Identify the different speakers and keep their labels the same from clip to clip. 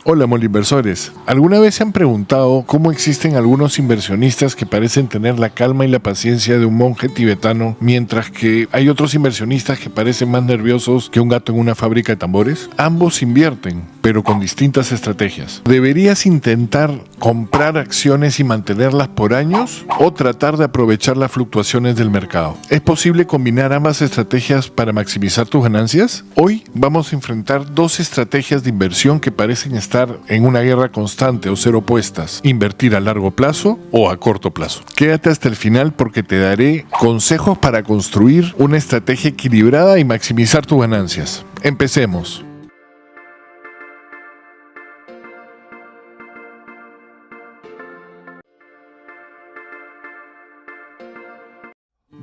Speaker 1: Hola, Molinversores. ¿Alguna vez se han preguntado cómo existen algunos inversionistas que parecen tener la calma y la paciencia de un monje tibetano, mientras que hay otros inversionistas que parecen más nerviosos que un gato en una fábrica de tambores? Ambos invierten, pero con distintas estrategias. ¿Deberías intentar comprar acciones y mantenerlas por años o tratar de aprovechar las fluctuaciones del mercado? ¿Es posible combinar ambas estrategias para maximizar tus ganancias? Hoy vamos a enfrentar dos estrategias de inversión que parecen estar en una guerra constante o ser opuestas: invertir a largo plazo o a corto plazo. Quédate hasta el final porque te daré consejos para construir una estrategia equilibrada y maximizar tus ganancias. Empecemos.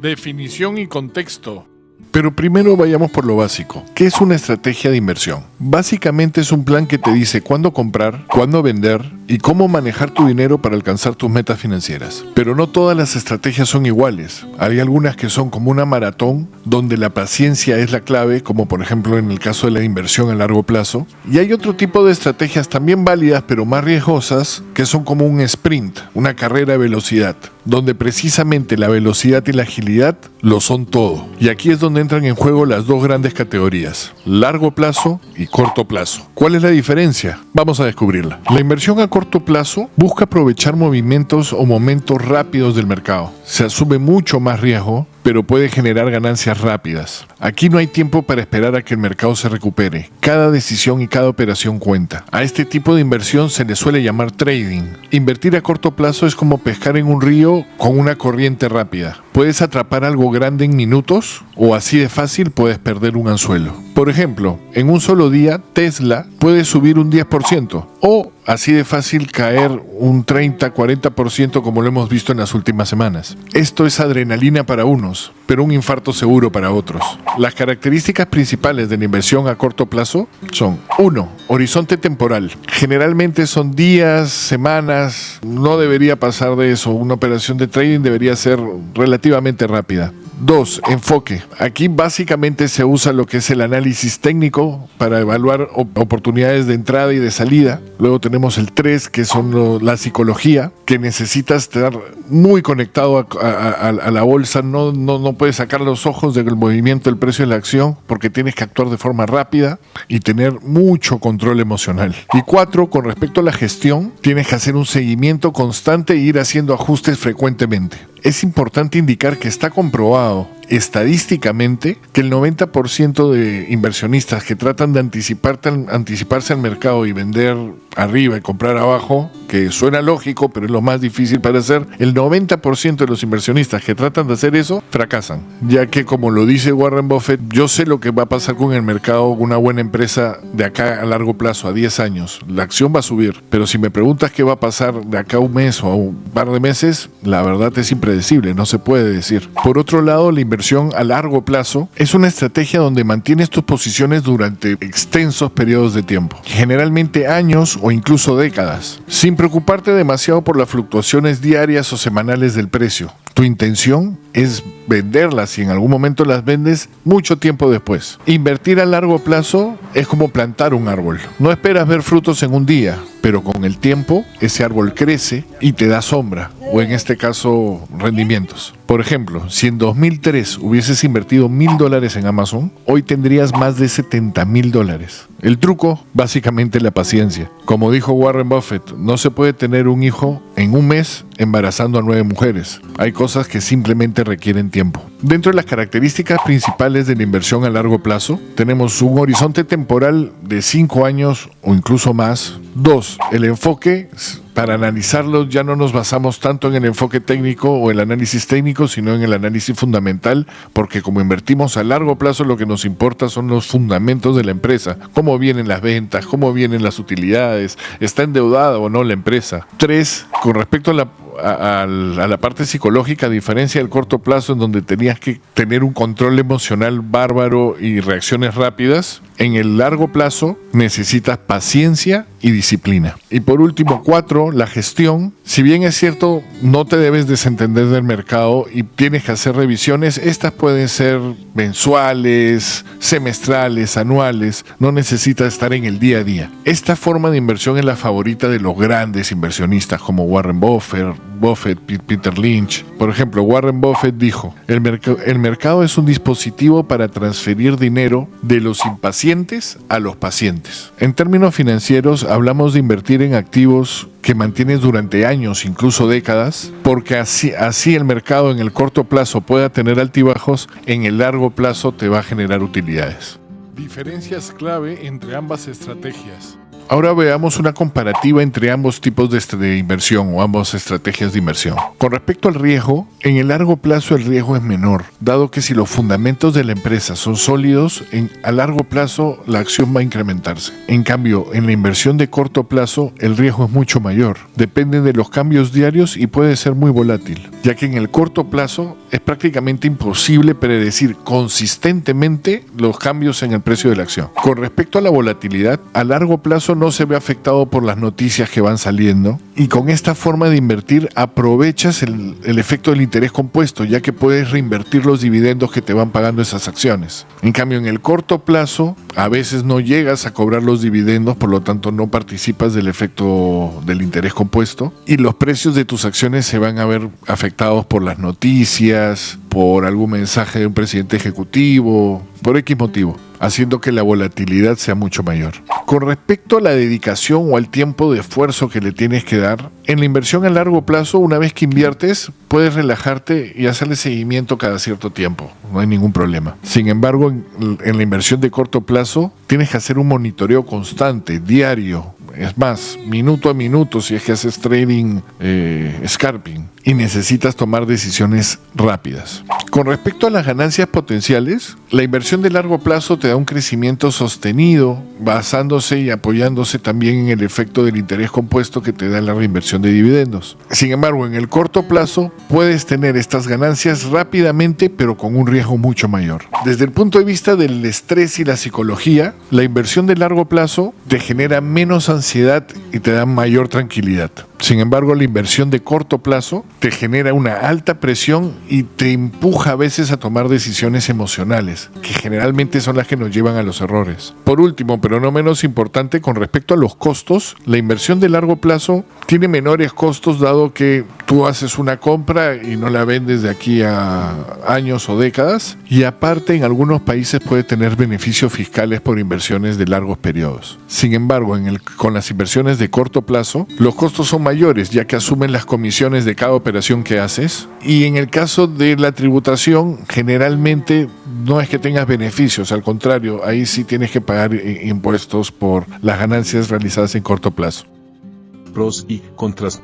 Speaker 1: Definición y contexto. Pero primero vayamos por lo básico. ¿Qué es una estrategia de inversión? Básicamente es un plan que te dice cuándo comprar, cuándo vender y cómo manejar tu dinero para alcanzar tus metas financieras. Pero no todas las estrategias son iguales. Hay algunas que son como una maratón, donde la paciencia es la clave, como por ejemplo en el caso de la inversión a largo plazo. Y hay otro tipo de estrategias también válidas, pero más riesgosas, que son como un sprint, una carrera de velocidad, donde precisamente la velocidad y la agilidad lo son todo. Y aquí es donde entran en juego las dos grandes categorías: largo plazo y corto plazo. ¿Cuál es la diferencia? Vamos a descubrirla. La inversión a corto plazo busca aprovechar movimientos o momentos rápidos del mercado. Se asume mucho más riesgo, pero puede generar ganancias rápidas. Aquí no hay tiempo para esperar a que el mercado se recupere. Cada decisión y cada operación cuenta. A este tipo de inversión se le suele llamar trading. Invertir a corto plazo es como pescar en un río con una corriente rápida. Puedes atrapar algo grande en minutos o así de fácil puedes perder un anzuelo. Por ejemplo, en un solo día Tesla puede subir un 10% o así de fácil caer un 30-40% como lo hemos visto en las últimas semanas. Esto es adrenalina para unos, pero un infarto seguro para otros. Las características principales de la inversión a corto plazo son: 1. Horizonte temporal. Generalmente son días, semanas, no debería pasar de eso. Una operación de trading debería ser relativamente rápida. 2. Enfoque. Aquí básicamente se usa lo que es el análisis técnico para evaluar oportunidades de entrada y de salida. Luego tenemos el 3, que son la psicología, que necesitas estar muy conectado a la bolsa. No puedes sacar los ojos del movimiento del precio de la acción porque tienes que actuar de forma rápida y tener mucho control emocional. Y 4, con respecto a la gestión, tienes que hacer un seguimiento constante e ir haciendo ajustes frecuentemente. Es importante indicar que está comprobado estadísticamente que el 90% de inversionistas que tratan de anticiparse al mercado y vender arriba y comprar abajo, que suena lógico, pero es lo más difícil para hacer, el 90% de los inversionistas que tratan de hacer eso fracasan, ya que, como lo dice Warren Buffett, yo sé lo que va a pasar con el mercado, una buena empresa de acá a largo plazo, a 10 años, la acción va a subir, pero si me preguntas qué va a pasar de acá a un mes o a un par de meses, la verdad es impredecible, no se puede decir. Por otro lado, la inversión a largo plazo es una estrategia donde mantienes tus posiciones durante extensos periodos de tiempo, generalmente años o incluso décadas, sin preocuparte demasiado por las fluctuaciones diarias o semanales del precio. Tu intención es venderlas y en algún momento las vendes mucho tiempo después. Invertir a largo plazo es como plantar un árbol. No esperas ver frutos en un día, pero con el tiempo ese árbol crece y te da sombra, o en este caso rendimientos. Por ejemplo, si en 2003 hubieses invertido $1,000 en Amazon, hoy tendrías más de $70,000. El truco, básicamente, la paciencia. Como dijo Warren Buffett, no se puede tener un hijo en un mes embarazando a 9 mujeres. Hay cosas que simplemente requieren tiempo. Dentro de las características principales de la inversión a largo plazo, tenemos un horizonte temporal de 5 años o incluso más. 2. El enfoque. Para analizarlo ya no nos basamos tanto en el enfoque técnico o el análisis técnico, sino en el análisis fundamental, porque como invertimos a largo plazo, lo que nos importa son los fundamentos de la empresa: cómo vienen las ventas, cómo vienen las utilidades, está endeudada o no la empresa. 3. Con respecto a la parte psicológica, a diferencia del corto plazo en donde tenías que tener un control emocional bárbaro y reacciones rápidas, en el largo plazo necesitas paciencia y disciplina. Y por último, 4, la gestión. Si bien es cierto, no te debes desentender del mercado y tienes que hacer revisiones, estas pueden ser mensuales, semestrales, anuales, no necesitas estar en el día a día. Esta forma de inversión es la favorita de los grandes inversionistas como Warren Buffett, Peter Lynch. Por ejemplo, Warren Buffett dijo: el mercado es un dispositivo para transferir dinero de los impacientes a los pacientes. En términos financieros, hablamos de invertir en activos que mantienes durante años, incluso décadas, porque así el mercado en el corto plazo pueda tener altibajos, en el largo plazo te va a generar utilidades. Diferencias clave entre ambas estrategias. Ahora veamos una comparativa entre ambos tipos de inversión o ambas estrategias de inversión. Con respecto al riesgo, en el largo plazo el riesgo es menor, dado que si los fundamentos de la empresa son sólidos, a largo plazo la acción va a incrementarse. En cambio, en la inversión de corto plazo el riesgo es mucho mayor, depende de los cambios diarios y puede ser muy volátil, ya que en el corto plazo es prácticamente imposible predecir consistentemente los cambios en el precio de la acción. Con respecto a la volatilidad, a largo plazo no se ve afectado por las noticias que van saliendo, y con esta forma de invertir aprovechas el efecto del interés compuesto, ya que puedes reinvertir los dividendos que te van pagando esas acciones. En cambio, en el corto plazo a veces no llegas a cobrar los dividendos, por lo tanto no participas del efecto del interés compuesto, y los precios de tus acciones se van a ver afectados por las noticias, por algún mensaje de un presidente ejecutivo, por X motivo, haciendo que la volatilidad sea mucho mayor. Con respecto a la dedicación o al tiempo de esfuerzo que le tienes que dar, en la inversión a largo plazo, una vez que inviertes, puedes relajarte y hacerle seguimiento cada cierto tiempo, no hay ningún problema. Sin embargo, en la inversión de corto plazo, tienes que hacer un monitoreo constante, diario, es más, minuto a minuto si es que haces trading, scalping, y necesitas tomar decisiones rápidas. Con respecto a las ganancias potenciales, la inversión de largo plazo te da un crecimiento sostenido, basándose y apoyándose también en el efecto del interés compuesto que te da la reinversión de dividendos. Sin embargo, en el corto plazo puedes tener estas ganancias rápidamente, pero con un riesgo mucho mayor. Desde el punto de vista del estrés y la psicología, la inversión de largo plazo te genera menos ansiedad y te da mayor tranquilidad. Sin embargo, la inversión de corto plazo te genera una alta presión y te empuja a veces a tomar decisiones emocionales, que generalmente son las que nos llevan a los errores. Por último, pero no menos importante, con respecto a los costos, la inversión de largo plazo tiene menores costos, dado que tú haces una compra y no la vendes de aquí a años o décadas, y aparte en algunos países puede tener beneficios fiscales por inversiones de largos periodos. Sin embargo, con las inversiones de corto plazo, los costos son mayores, ya que asumen las comisiones de cada operación que haces, y en el caso de la tributación, generalmente no es que tengas beneficios, al contrario, ahí sí tienes que pagar impuestos por las ganancias realizadas en corto plazo.
Speaker 2: Pros y contras.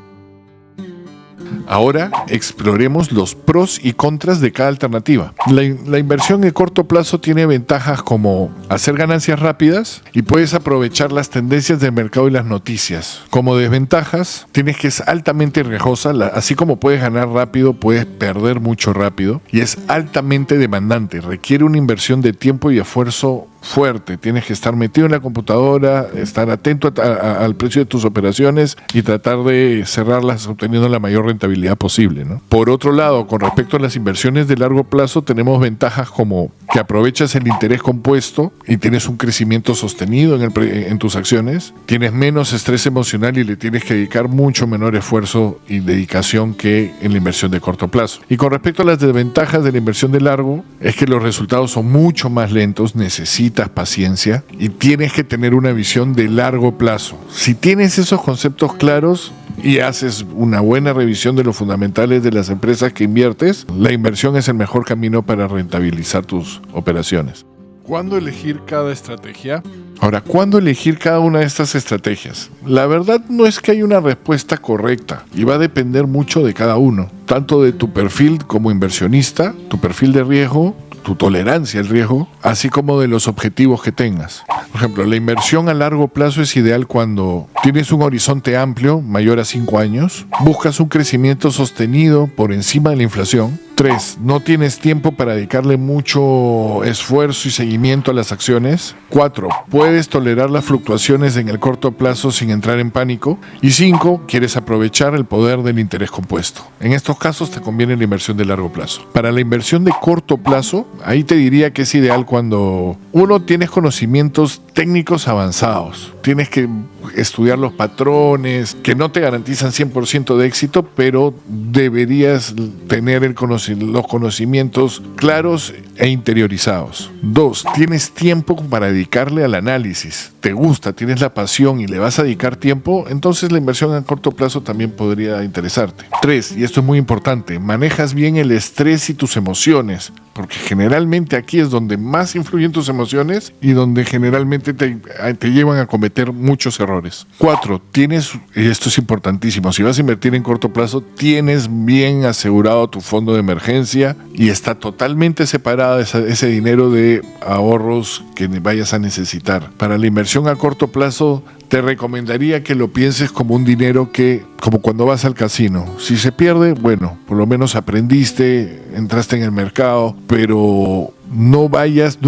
Speaker 1: Ahora exploremos los pros y contras de cada alternativa. La inversión en corto plazo tiene ventajas como hacer ganancias rápidas y puedes aprovechar las tendencias del mercado y las noticias. Como desventajas, tienes que es altamente riesgosa, así como puedes ganar rápido, puedes perder mucho rápido, y es altamente demandante, requiere una inversión de tiempo y esfuerzo fuerte. Tienes que estar metido en la computadora, estar atento al precio de tus operaciones y tratar de cerrarlas obteniendo la mayor rentabilidad posible, ¿no? Por otro lado, con respecto a las inversiones de largo plazo, tenemos ventajas como que aprovechas el interés compuesto y tienes un crecimiento sostenido en tus acciones, tienes menos estrés emocional y le tienes que dedicar mucho menor esfuerzo y dedicación que en la inversión de corto plazo. Y con respecto a las desventajas de la inversión de largo, es que los resultados son mucho más lentos, necesitas paciencia y tienes que tener una visión de largo plazo. Si tienes esos conceptos claros y haces una buena revisión de los fundamentales de las empresas que inviertes, la inversión es el mejor camino para rentabilizar tus operaciones.
Speaker 3: ¿Cuándo elegir cada estrategia?
Speaker 1: Ahora, ¿cuándo elegir cada una de estas estrategias? La verdad no es que haya una respuesta correcta y va a depender mucho de cada uno, tanto de tu perfil como inversionista, tu perfil de riesgo, tu tolerancia al riesgo, así como de los objetivos que tengas. Por ejemplo, la inversión a largo plazo es ideal cuando tienes un horizonte amplio, mayor a 5 años, buscas un crecimiento sostenido por encima de la inflación. 3. No tienes tiempo para dedicarle mucho esfuerzo y seguimiento a las acciones. 4. Puedes tolerar las fluctuaciones en el corto plazo sin entrar en pánico. Y 5. Quieres aprovechar el poder del interés compuesto. En estos casos te conviene la inversión de largo plazo. Para la inversión de corto plazo, ahí te diría que es ideal cuando uno tienes conocimientos técnicos avanzados. Tienes que estudiar los patrones que no te garantizan 100% de éxito, pero deberías tener los conocimientos claros e interiorizados. 2. Tienes tiempo para dedicarle al análisis. Te gusta, tienes la pasión y le vas a dedicar tiempo, entonces la inversión a corto plazo también podría interesarte. 3. Y esto es muy importante, manejas bien el estrés y tus emociones, porque generalmente aquí es donde más influyen tus emociones y donde generalmente te llevan a cometer muchos errores. 4. Y esto es importantísimo, si vas a invertir en corto plazo, tienes bien asegurado tu fondo de emergencia y está totalmente separado ese dinero de ahorros que vayas a necesitar. Para la inversión a corto plazo, te recomendaría que lo pienses como un dinero como cuando vas al casino. Si se pierde, bueno, por lo menos aprendiste, entraste en el mercado, pero no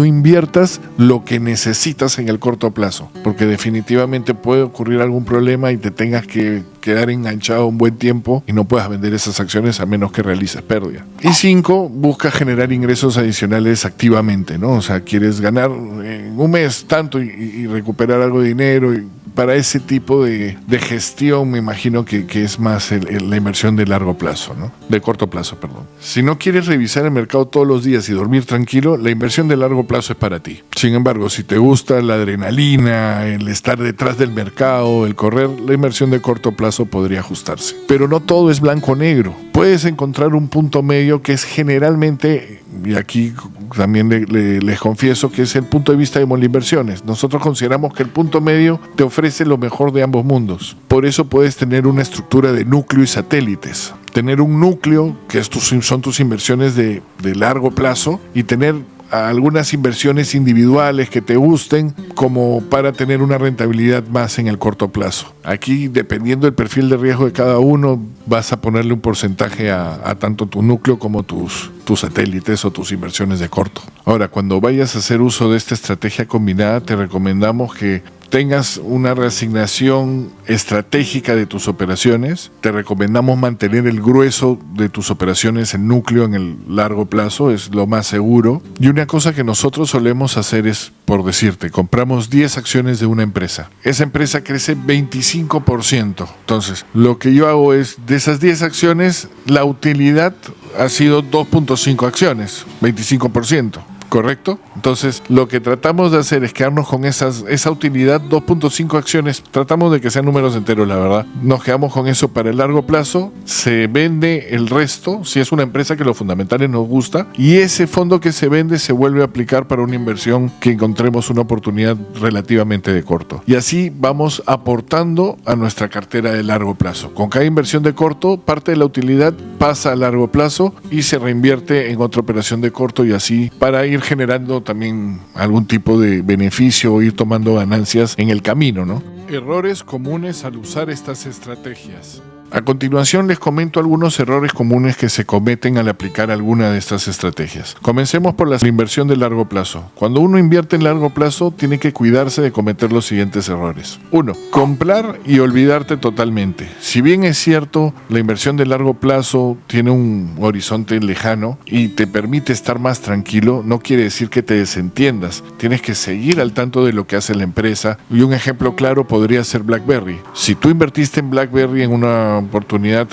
Speaker 1: inviertas lo que necesitas en el corto plazo, porque definitivamente puede ocurrir algún problema y te tengas que quedar enganchado un buen tiempo y no puedas vender esas acciones a menos que realices pérdida. Y 5, busca generar ingresos adicionales activamente, ¿no? O sea, quieres ganar en un mes tanto y recuperar algo de dinero. Y para ese tipo de gestión me imagino que es más la inversión de largo plazo, ¿no? De corto plazo, perdón. Si no quieres revisar el mercado todos los días y dormir tranquilo, la inversión de largo plazo es para ti. Sin embargo, si te gusta la adrenalina, el estar detrás del mercado, el correr, la inversión de corto plazo podría ajustarse. Pero no todo es blanco o negro. Puedes encontrar un punto medio que es generalmente, y aquí también les confieso que es el punto de vista de Molinversiones. Nosotros consideramos que el punto medio te ofrece lo mejor de ambos mundos. Por eso puedes tener una estructura de núcleo y satélites. Tener un núcleo, que son tus inversiones de largo plazo, y tener algunas inversiones individuales que te gusten como para tener una rentabilidad más en el corto plazo. Aquí, dependiendo del perfil de riesgo de cada uno, vas a ponerle un porcentaje a tanto tu núcleo como tus satélites o tus inversiones de corto. Ahora, cuando vayas a hacer uso de esta estrategia combinada, te recomendamos que tengas una reasignación estratégica de tus operaciones. Te recomendamos mantener el grueso de tus operaciones en núcleo en el largo plazo, es lo más seguro. Y una cosa que nosotros solemos hacer es, por decirte, compramos 10 acciones de una empresa. Esa empresa crece 25%. Entonces, lo que yo hago es, de esas 10 acciones, la utilidad ha sido 2.5 acciones, 25%. ¿Correcto? Entonces, lo que tratamos de hacer es quedarnos con esa utilidad, 2.5 acciones. Tratamos de que sean números enteros, la verdad. Nos quedamos con eso para el largo plazo. Se vende el resto, si es una empresa que los fundamentales nos gusta. Y ese fondo que se vende se vuelve a aplicar para una inversión que encontremos una oportunidad relativamente de corto. Y así vamos aportando a nuestra cartera de largo plazo. Con cada inversión de corto, parte de la utilidad pasa a largo plazo y se reinvierte en otra operación de corto, y así para ir generando también algún tipo de beneficio o ir tomando ganancias en el camino, ¿no?
Speaker 3: Errores comunes al usar estas estrategias.
Speaker 1: A continuación les comento algunos errores comunes que se cometen al aplicar alguna de estas estrategias. Comencemos por la inversión de largo plazo. Cuando uno invierte en largo plazo, tiene que cuidarse de cometer los siguientes errores. 1. Comprar y olvidarte totalmente. Si bien es cierto, la inversión de largo plazo tiene un horizonte lejano y te permite estar más tranquilo, no quiere decir que te desentiendas. Tienes que seguir al tanto de lo que hace la empresa. Y un ejemplo claro podría ser BlackBerry. Si tú invertiste en BlackBerry en una oportunidad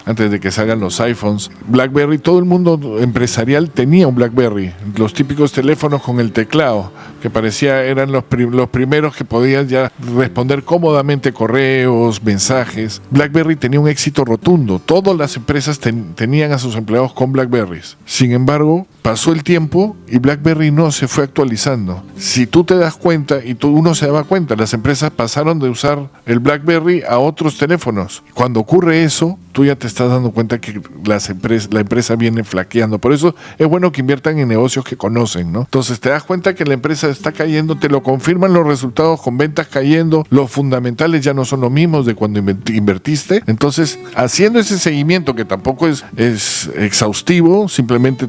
Speaker 1: antes de que salgan los iPhones, BlackBerry, todo el mundo empresarial tenía un BlackBerry, los típicos teléfonos con el teclado, que eran los primeros que podían ya responder cómodamente correos, mensajes. BlackBerry tenía un éxito rotundo, todas las empresas tenían a sus empleados con BlackBerrys. Sin embargo, pasó el tiempo y BlackBerry no se fue actualizando. Si tú te das cuenta, y uno se daba cuenta, las empresas pasaron de usar el BlackBerry a otros teléfonos. Cuando ocurre eso, tú ya te estás dando cuenta que la empresa viene flaqueando. Por eso es bueno que inviertan en negocios que conocen, ¿no? Entonces te das cuenta que la empresa está cayendo, te lo confirman los resultados con ventas cayendo, los fundamentales ya no son los mismos de cuando invertiste. Entonces, haciendo ese seguimiento que tampoco es exhaustivo, simplemente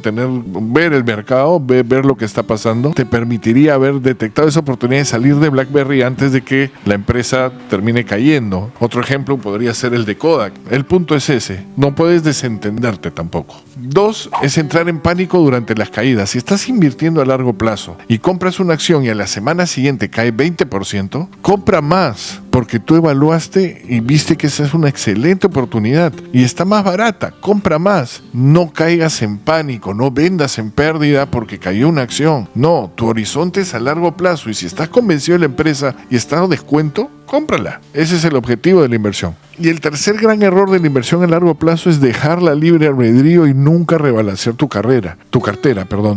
Speaker 1: ver el mercado, ver lo que está pasando, te permitiría haber detectado esa oportunidad de salir de BlackBerry antes de que la empresa termine cayendo. Otro ejemplo podría ser el de Kodak. El punto es ese, no puedes desentenderte tampoco. 2, es entrar en pánico durante las caídas. Si estás invirtiendo a largo plazo y compras una acción y a la semana siguiente cae 20%, compra más, porque tú evaluaste y viste que esa es una excelente oportunidad y está más barata, compra más. No caigas en pánico, no vendas en pérdida porque cayó una acción. No, tu horizonte es a largo plazo y si estás convencido de la empresa y está a descuento, cómprala. Ese es el objetivo de la inversión. Y el tercer gran error de la inversión a largo plazo es dejarla libre albedrío y nunca rebalancear tu cartera.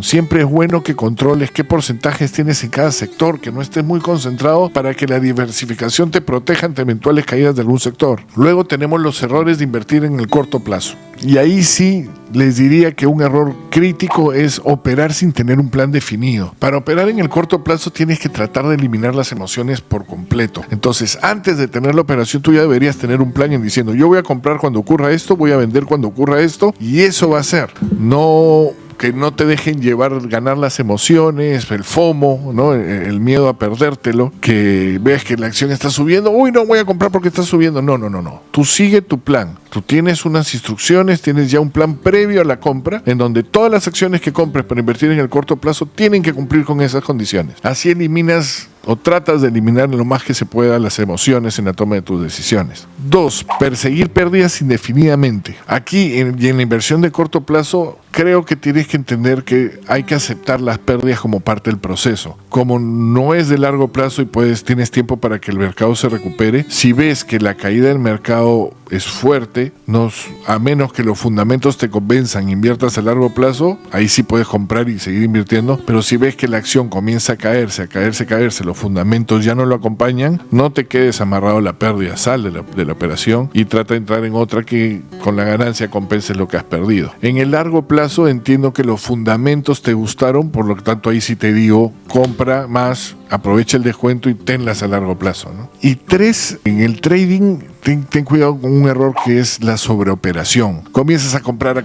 Speaker 1: Siempre es bueno que controles qué porcentajes tienes en cada sector, que no estés muy concentrado para que la diversificación te proteja ante eventuales caídas de algún sector. Luego tenemos los errores de invertir en el corto plazo. Y ahí sí les diría que un error crítico es operar sin tener un plan definido. Para operar en el corto plazo tienes que tratar de eliminar las emociones por completo. Entonces, antes de tener la operación, tú ya deberías tener un plan en diciendo, yo voy a comprar cuando ocurra esto, voy a vender cuando ocurra esto, y eso va a ser. Que no te dejen ganar las emociones, el FOMO, ¿no? El miedo a perdértelo, que ves que la acción está subiendo, uy, no voy a comprar porque está subiendo. No. Tú sigue tu plan. Tú tienes unas instrucciones, tienes ya un plan previo a la compra, en donde todas las acciones que compres para invertir en el corto plazo tienen que cumplir con esas condiciones. Así eliminas o tratas de eliminar lo más que se pueda las emociones en la toma de tus decisiones. 2, perseguir pérdidas indefinidamente. Aquí, y en la inversión de corto plazo, creo que tienes que entender que hay que aceptar las pérdidas como parte del proceso. Como no es de largo plazo y tienes tiempo para que el mercado se recupere, si ves que la caída del mercado es fuerte, a menos que los fundamentos te convenzan, inviertas a largo plazo, ahí sí puedes comprar y seguir invirtiendo, pero si ves que la acción comienza a caerse, los fundamentos ya no lo acompañan, no te quedes amarrado a la pérdida, sal de la operación y trata de entrar en otra que con la ganancia compenses lo que has perdido. En el largo plazo entiendo que los fundamentos te gustaron, por lo tanto ahí sí te digo, compra más, aprovecha el descuento y tenlas a largo plazo, ¿no? Y 3, en el trading, ten cuidado con un error que es la sobreoperación. Comienzas a comprar.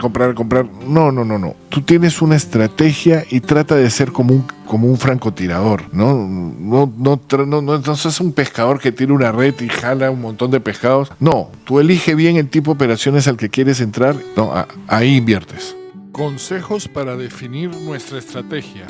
Speaker 1: No. Tú tienes una estrategia y trata de ser como un francotirador, no seas un pescador que tira una red y jala un montón de pescados. No, tú elige bien el tipo de operaciones al que quieres entrar. No, ahí inviertes.
Speaker 3: Consejos para definir nuestra estrategia.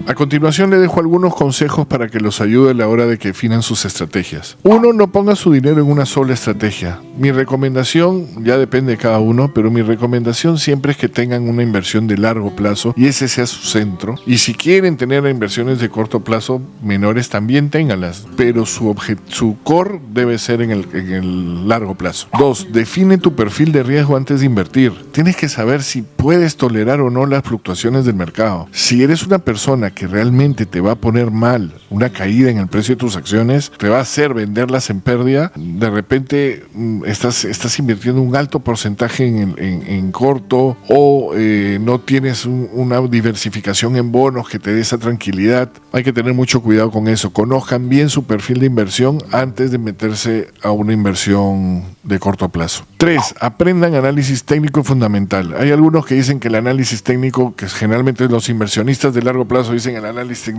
Speaker 1: A continuación le dejo algunos consejos para que los ayude a la hora de que definan sus estrategias. 1. No ponga su dinero en una sola estrategia. Mi recomendación, ya depende de cada uno, pero mi recomendación siempre es que tengan una inversión de largo plazo y ese sea su centro. Y si quieren tener inversiones de corto plazo menores, también ténganlas, pero su core debe ser en el largo plazo. 2. Define tu perfil de riesgo antes de invertir. Tienes que saber si puedes tolerar o no las fluctuaciones del mercado. Si eres una persona que realmente te va a poner mal una caída en el precio de tus acciones, te va a hacer venderlas en pérdida, de repente estás invirtiendo un alto porcentaje en corto o no tienes una diversificación en bonos que te dé esa tranquilidad. Hay que tener mucho cuidado con eso. Conozcan bien su perfil de inversión antes de meterse a una inversión de corto plazo. 3. Aprendan análisis técnico y fundamental. Hay algunos que dicen que el análisis técnico, que generalmente los inversionistas de largo plazo dicen el análisis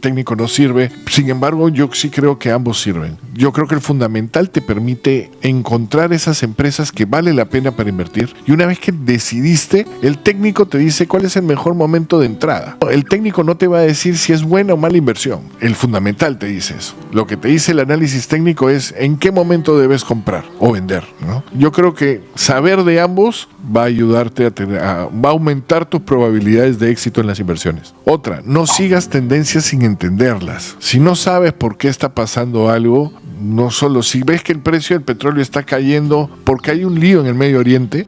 Speaker 1: técnico no sirve. Sin embargo, yo sí creo que ambos sirven. Yo creo que el fundamental te permite encontrar esas empresas que vale la pena para invertir, y una vez que decidiste, el técnico te dice cuál es el mejor momento de entrada. El técnico no te va a decir si es buena o mala inversión. El fundamental te dice eso. Lo que te dice el análisis técnico es en qué momento debes comprar o vender, ¿no? Yo creo que saber de ambos va a ayudarte va a aumentar tus probabilidades de éxito en las inversiones. Otra, no sigas tendencias sin entenderlas. Si no sabes por qué está pasando algo, no solo si ves que el precio del petróleo está cayendo porque hay un lío en el Medio Oriente,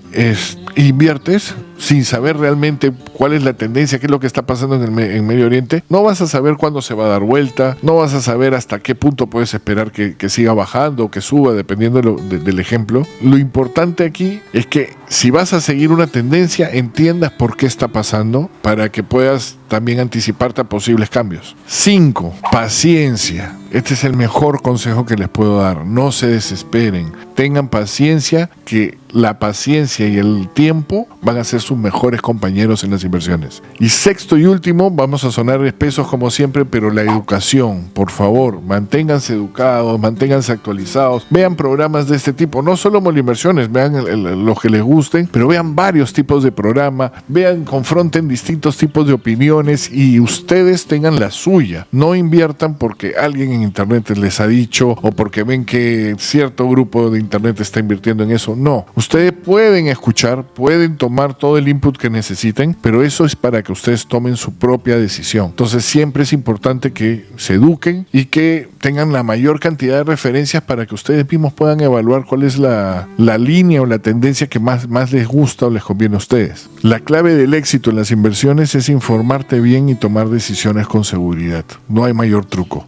Speaker 1: inviertes, sin saber realmente cuál es la tendencia, qué es lo que está pasando en Medio Oriente, no vas a saber cuándo se va a dar vuelta, no vas a saber hasta qué punto puedes esperar que siga bajando o que suba, dependiendo del ejemplo. Lo importante aquí es que si vas a seguir una tendencia, entiendas por qué está pasando para que puedas también anticiparte a posibles cambios. 5. Paciencia. Este es el mejor consejo que les puedo dar. No se desesperen. Tengan paciencia, que la paciencia y el tiempo van a ser sus mejores compañeros en las inversiones. Y 6 y último, vamos a sonar espesos como siempre, pero la educación. Por favor, manténganse educados, manténganse actualizados. Vean programas de este tipo. No solo Molinversiones, vean los que les gusten, pero vean varios tipos de programa. Vean, confronten distintos tipos de opiniones y ustedes tengan la suya. No inviertan porque alguien en internet les ha dicho o porque ven que cierto grupo de internet está invirtiendo en eso. No, ustedes pueden escuchar, pueden tomar todo el input que necesiten, pero eso es para que ustedes tomen su propia decisión. Entonces siempre es importante que se eduquen y que tengan la mayor cantidad de referencias para que ustedes mismos puedan evaluar cuál es la línea o la tendencia que más les gusta o les conviene a ustedes. La clave del éxito en las inversiones es informarte bien y tomar decisiones con seguridad. No hay mayor truco.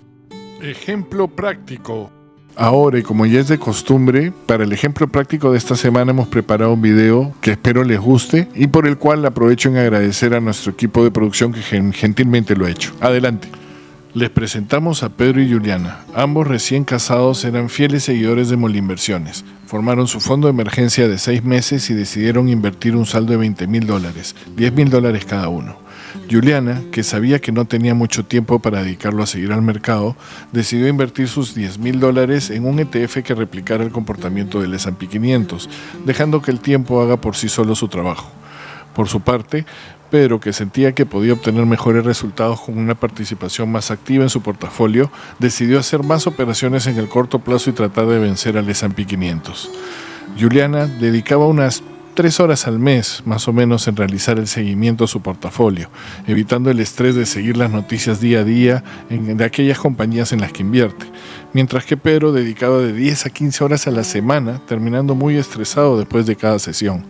Speaker 3: Ejemplo práctico.
Speaker 1: Ahora, y como ya es de costumbre, para el ejemplo práctico de esta semana hemos preparado un video que espero les guste y por el cual aprovecho en agradecer a nuestro equipo de producción que gentilmente lo ha hecho. Adelante. Les presentamos a Pedro y Juliana. Ambos recién casados eran fieles seguidores de Molinversiones. Formaron su fondo de emergencia de 6 meses y decidieron invertir un saldo de $20,000, $10,000 cada uno. Juliana, que sabía que no tenía mucho tiempo para dedicarlo a seguir al mercado, decidió invertir sus $10,000 en un ETF que replicara el comportamiento del S&P 500, dejando que el tiempo haga por sí solo su trabajo. Por su parte, Pedro, que sentía que podía obtener mejores resultados con una participación más activa en su portafolio, decidió hacer más operaciones en el corto plazo y tratar de vencer al S&P 500. Juliana dedicaba unas 3 horas al mes, más o menos, en realizar el seguimiento a su portafolio, evitando el estrés de seguir las noticias día a día de aquellas compañías en las que invierte, mientras que Pedro dedicaba de 10 a 15 horas a la semana, terminando muy estresado después de cada sesión.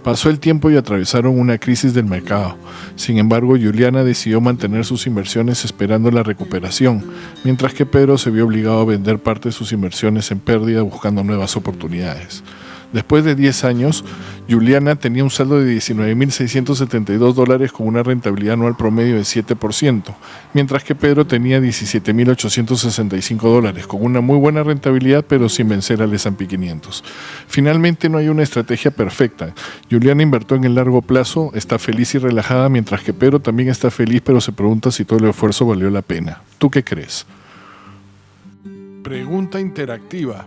Speaker 1: Pasó el tiempo y atravesaron una crisis del mercado. Sin embargo, Juliana decidió mantener sus inversiones esperando la recuperación, mientras que Pedro se vio obligado a vender parte de sus inversiones en pérdida buscando nuevas oportunidades. Después de 10 años, Juliana tenía un saldo de $19,672 con una rentabilidad anual promedio de 7%, mientras que Pedro tenía $17,865 con una muy buena rentabilidad, pero sin vencer al S&P 500. Finalmente, no hay una estrategia perfecta. Juliana invirtió en el largo plazo, está feliz y relajada, mientras que Pedro también está feliz, pero se pregunta si todo el esfuerzo valió la pena. ¿Tú qué crees?
Speaker 3: Pregunta interactiva.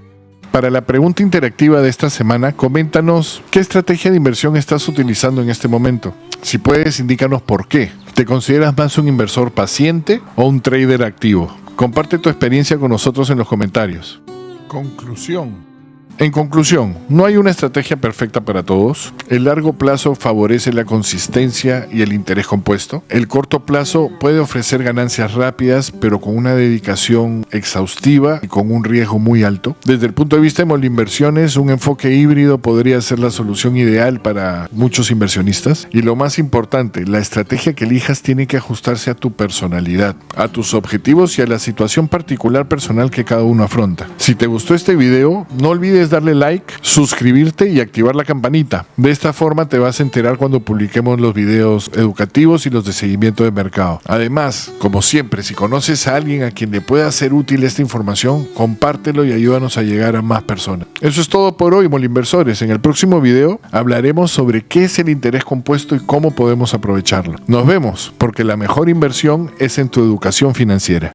Speaker 1: Para la pregunta interactiva de esta semana, coméntanos qué estrategia de inversión estás utilizando en este momento. Si puedes, indícanos por qué. ¿Te consideras más un inversor paciente o un trader activo? Comparte tu experiencia con nosotros en los comentarios.
Speaker 3: Conclusión.
Speaker 1: En conclusión, no hay una estrategia perfecta para todos. El largo plazo favorece la consistencia y el interés compuesto. El corto plazo puede ofrecer ganancias rápidas, pero con una dedicación exhaustiva y con un riesgo muy alto. Desde el punto de vista de Molinversiones, un enfoque híbrido podría ser la solución ideal para muchos inversionistas. Y lo más importante, la estrategia que elijas tiene que ajustarse a tu personalidad, a tus objetivos y a la situación particular personal que cada uno afronta. Si te gustó este video, no olvides darle like, suscribirte y activar la campanita. De esta forma te vas a enterar cuando publiquemos los videos educativos y los de seguimiento de mercado. Además, como siempre, si conoces a alguien a quien le pueda ser útil esta información, compártelo y ayúdanos a llegar a más personas. Eso es todo por hoy, Molinversores. En el próximo video hablaremos sobre qué es el interés compuesto y cómo podemos aprovecharlo. Nos vemos, porque la mejor inversión es en tu educación financiera.